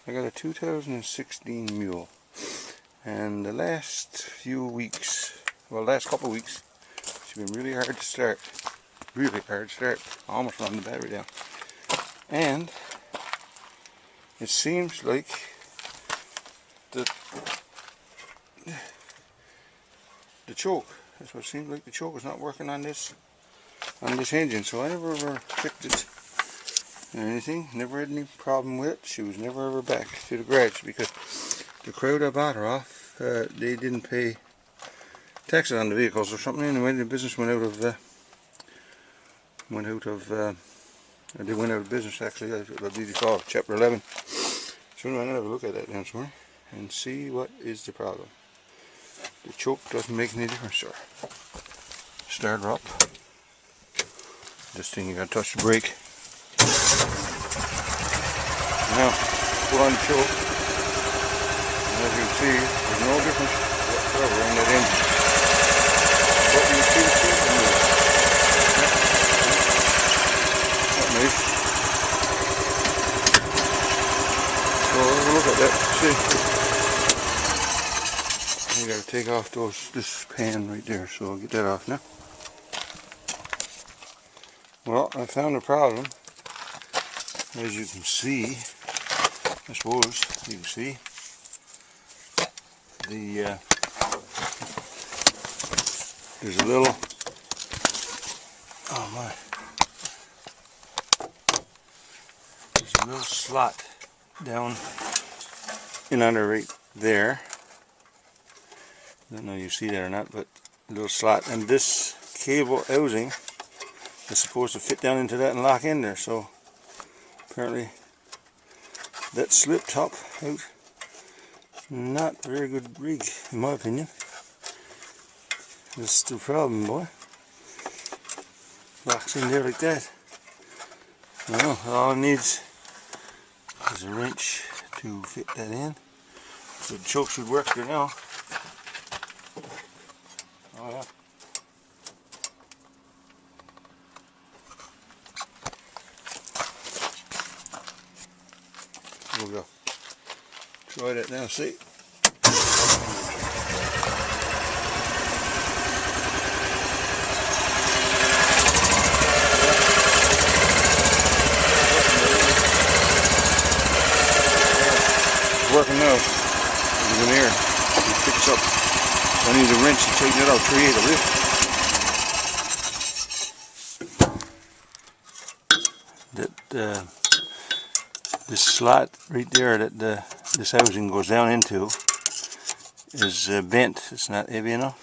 I got a 2016 Mule, and the last few weeks, well, last couple of weeks, it's been really hard to start. Really hard to start. I almost run the battery down. And it seems like the choke. That's what it seems like. The choke is not working on this engine. So I never ever checked it or anything. Never had any problem with it. She was never ever back to the garage because the crowd I bought her off, they didn't pay taxes on the vehicles or something. Anyway, the business went out of they went out of business actually. I believe they call it Chapter 11. So I'm going to have a look at that now somewhere and see what is the problem. The choke doesn't make any difference, sir. Start her up. This thing you gotta touch the brake. Now, put on the choke. And as you can see, there's no difference whatsoever on that engine. But you see the choke in there. Not nice. So we'll look at that and see. You gotta take off this pan right there, so I'll get that off now. Well, I found a problem. As you can see, I suppose you can see there's a little, oh my, there's a little slot down in under right there. I don't know if you see that or not, but a little slot, and this cable housing is supposed to fit down into that and lock in there. So apparently that slip top out. Not a very good rig in my opinion. That's the problem, boy. Locks in there like that. Well, all it needs is a wrench to fit that in. So the choke should work there now. Oh yeah. We'll go try that now, see. It's working now. It's in here. It picks up. I need a wrench to tighten it out, create a lift. That this slot right there that this housing goes down into is bent. It's not heavy enough.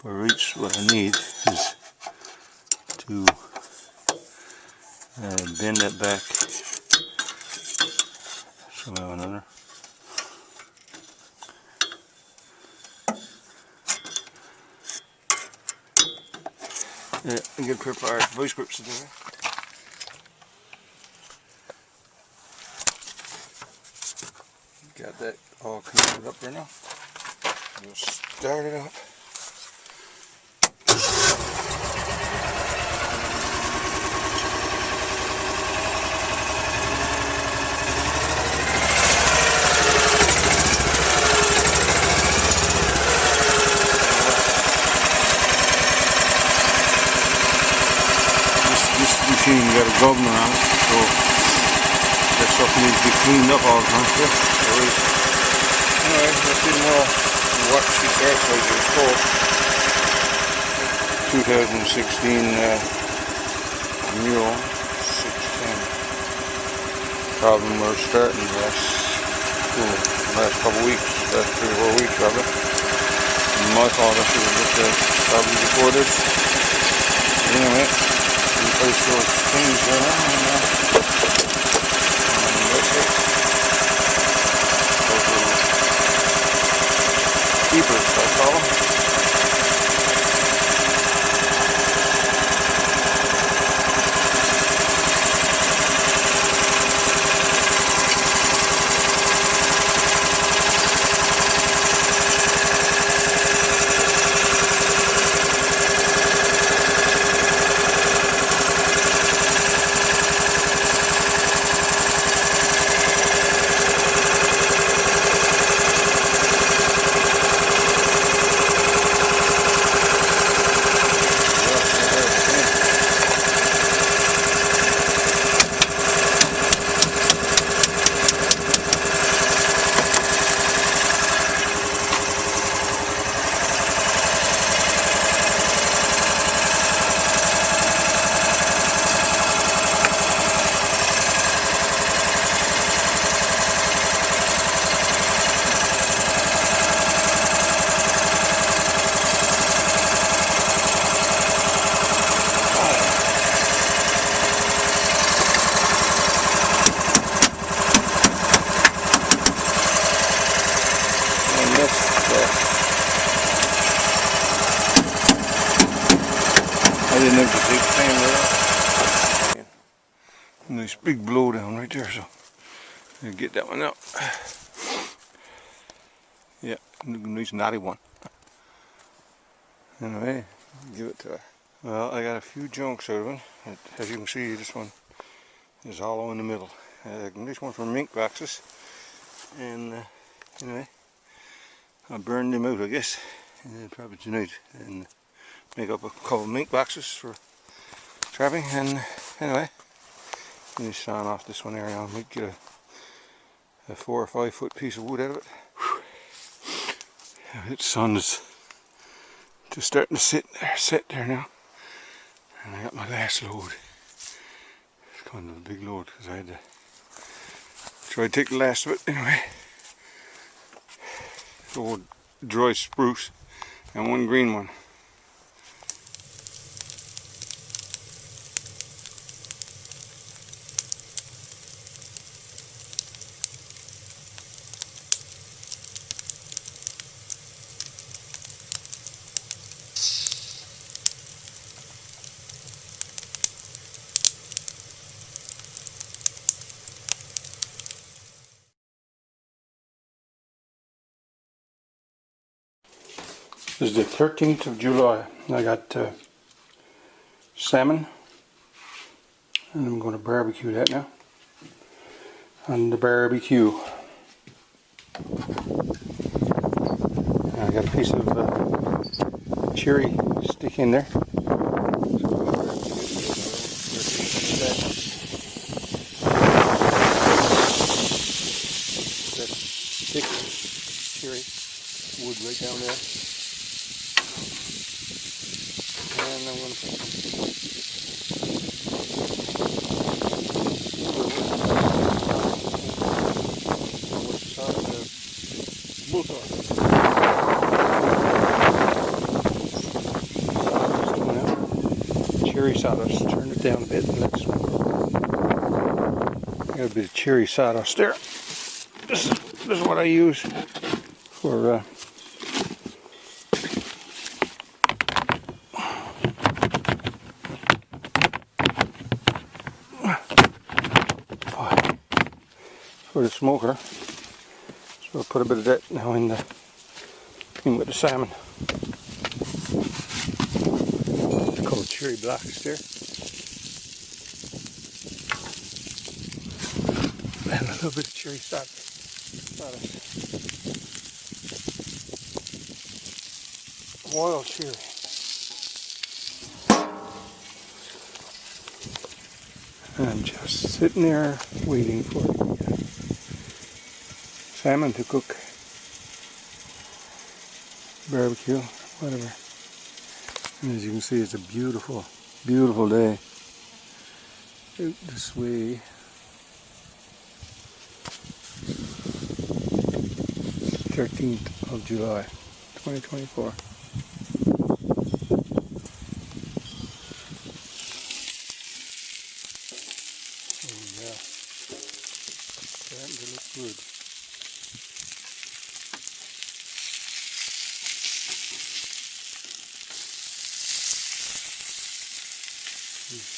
For reach, what I need is to bend that back somehow or another. Yeah, a good grip, our vice grips together. Got that all connected up there now. We'll start it up. This machine got a governor on it, so that stuff needs to be cleaned up all the time. Anyway, let's see more what she starts like it's called. 2016 Mule 610. Problem we're starting the last couple of weeks, last 3 or 4 weeks probably. My fault, I should have looked at probably before this. Anyway, replace those things there now, and that's it. Keepers, I call them. didn't have to take the same rail. Nice big blow down right there, so I'll get that one out. Yeah, nice knotty one. Anyway, give it to her. Well, I got a few junks out of it. As you can see, this one is hollow in the middle. This one from mink boxes. And anyway, I'll burn them out, I guess, probably tonight, and make up a couple of mink boxes for trapping. And anyway, let me sawn off this one there. I might get a 4 or 5 foot piece of wood out of it. The sun is just starting to set there now, and I got my last load. It's kind of a big load because I had to try to take the last of it anyway. Old dry spruce and one green one. This is the 13th of July. I got salmon, and I'm going to barbecue that now on the barbecue. I got a piece of cherry stick in there. That thick cherry wood right down there. And I'm going to put cherry sawdust. Turn it down a bit and let's got a bit of cherry sawdust there. This is what I use for the smoker, so I'll put a bit of that now in with the salmon. A couple of cherry blocks there, and a little bit of cherry sawdust. Wild cherry. I'm just sitting there waiting for it. Salmon to cook, barbecue, whatever. And as you can see, it's a beautiful, beautiful day out this way. 13th of July, 2024. Yeah, starting to look good.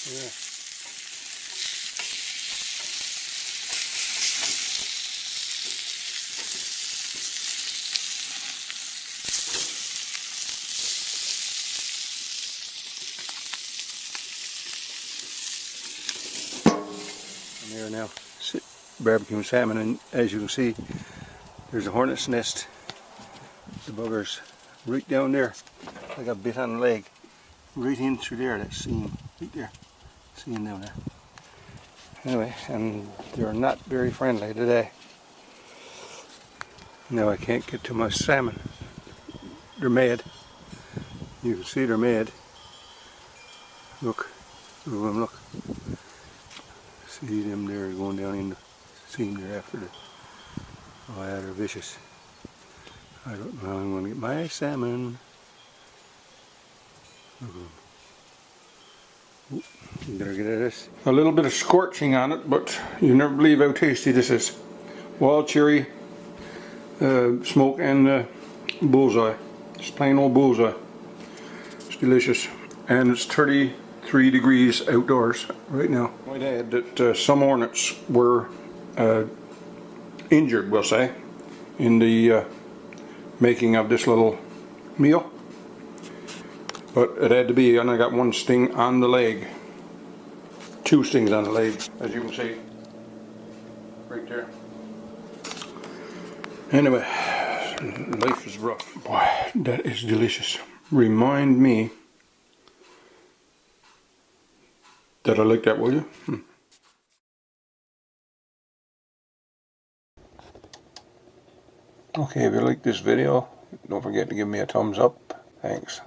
Yeah. I'm here now, barbecuing salmon, and as you can see, there's a hornet's nest. The buggers right down there. I got bit on the leg, right in through there. That seam right there. Seeing down there. Anyway, and they're not very friendly today. Now I can't get to my salmon. They're mad. You can see they're mad. Look, look. See them there going down in the seam there after the. Oh yeah, they're vicious. I don't know how I'm going to get my salmon. Look at them. Ooh, you better get at this. A little bit of scorching on it, but you never believe how tasty this is. Wild cherry, smoke, and bullseye. Just plain old bullseye. It's delicious. and it's 33 degrees outdoors right now. I'd add that some hornets were injured, we'll say, in the making of this little meal. But it had to be, and I got one sting on the leg. 2 stings on the leg, as you can see. Right there. Anyway, life is rough. Boy, that is delicious. Remind me that I like that, will you? Okay, if you like this video, don't forget to give me a thumbs up. Thanks.